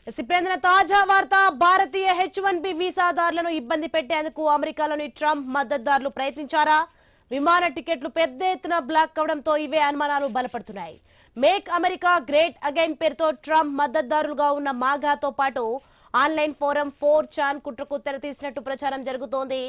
సిప్రేంద్ర తాజా వార్త భారతీయ H1B వీసాదారులను ఇబ్బంది పెట్టేందుకు అమెరికాలోని ట్రంప్ మద్దతుదారులు ప్రయత్నించారా? విమాన టికెట్లు పెద్ద ఎత్తున బ్లాక్ అవడంతో ఇవే అనుమానాలు బలపడుతున్నాయి. మేక్ అమెరికా గ్రేట్ అగైన్ పేరుతో ట్రంప్ మద్దతుదారులుగా ఉన్న మాగాతో పాటు ఆన్లైన్ ఫోరం 4chan కుట్రకు తెరతీసినట్టు ప్రచారం జరుగుతోంది.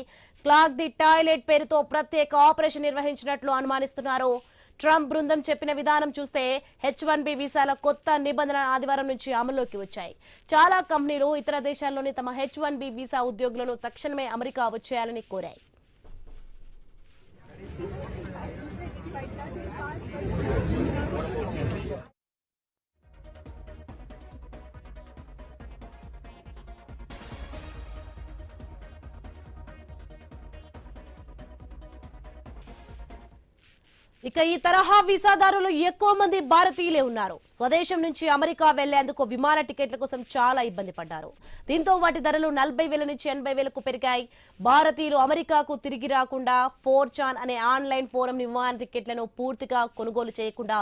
క్లాగ్ ది టాయిలెట్ పేరుతో ప్రత్యేక ఆపరేషన్ నిర్వహించినట్లు అనుమానిస్తున్నారు. ట్రంప్ బృందం చెప్పిన విధానం చూస్తే H1B వీసాల కొత్త నిబంధనలు ఆదివారం నుంచి అమల్లోకి వచ్చాయి. చాలా కంపెనీలు ఇతర దేశాల్లోని తమ H1B వీసా ఉద్యోగులను తక్షణమే అమెరికా వచ్చేయాలని కోరాయి. ఇక ఈ తరహా వీసాదారులు ఎక్కువ మంది భారతీయులే ఉన్నారు. స్వదేశం నుంచి అమెరికా వెళ్లేందుకు విమాన టికెట్ల కోసం చాలా ఇబ్బంది పడ్డారు. దీంతో వాటి ధరలు 40,000 నుంచి 80,000కు పెరిగాయి. భారతీయులు అమెరికాకు తిరిగి రాకుండా 4chan అనే ఆన్లైన్ ఫోరం విమాన టికెట్లను పూర్తిగా కొనుగోలు చేయకుండా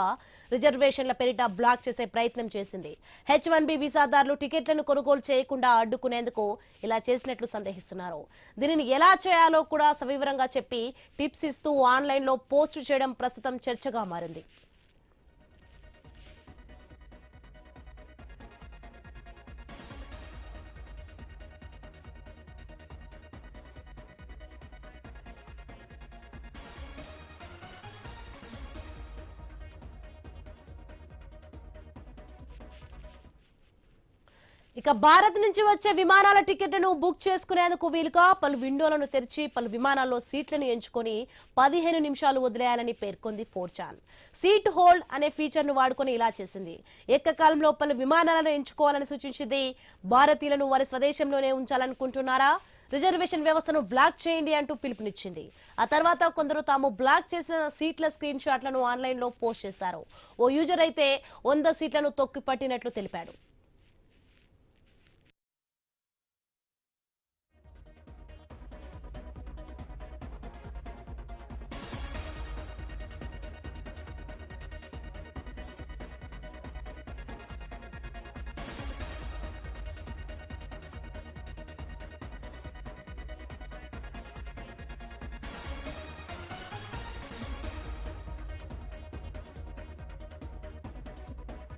రిజర్వేషన్ల పేరిట బ్లాక్ చేసే ప్రయత్నం చేసింది. H1B వీసాదారులు టికెట్లను కొనుగోలు చేయకుండా అడ్డుకునేందుకు ఇలా చేసినట్లు సందేహిస్తున్నారు. దీనిని ఎలా చేయాలో కూడా సవివరంగా చెప్పి టిప్స్ ఇస్తూ ఆన్లైన్ లో పోస్ట్ చేయడం ప్రస్తుతం చర్చగా మారింది. ఇక భారత్ నుంచి వచ్చే విమానాల టికెట్లను బుక్ చేసుకునేందుకు వీలుగా పలు విండోలను తెరిచి పలు విమానాల్లో సీట్లను ఎంచుకొని 15 నిమిషాలు వదిలేయాలని పేర్కొంది 4chan. సీట్ హోల్డ్ అనే ఫీచర్ ను వాడుకొని ఇలా చేసింది. ఏకకాలంలో పలు విమానాలను ఎంచుకోవాలని సూచించింది. భారతీయులను వారి స్వదేశంలోనే ఉంచాలనుకుంటున్నారా? రిజర్వేషన్ వ్యవస్థను బ్లాక్ చేయండి అంటూ పిలుపునిచ్చింది. ఆ తర్వాత కొందరు తాము బ్లాక్ చేసిన సీట్ల స్క్రీన్ షాట్లను ఆన్లైన్ లో పోస్ట్ చేశారు. ఓ యూజర్ అయితే 100 సీట్లను తొక్కిపట్టినట్లు తెలిపాడు.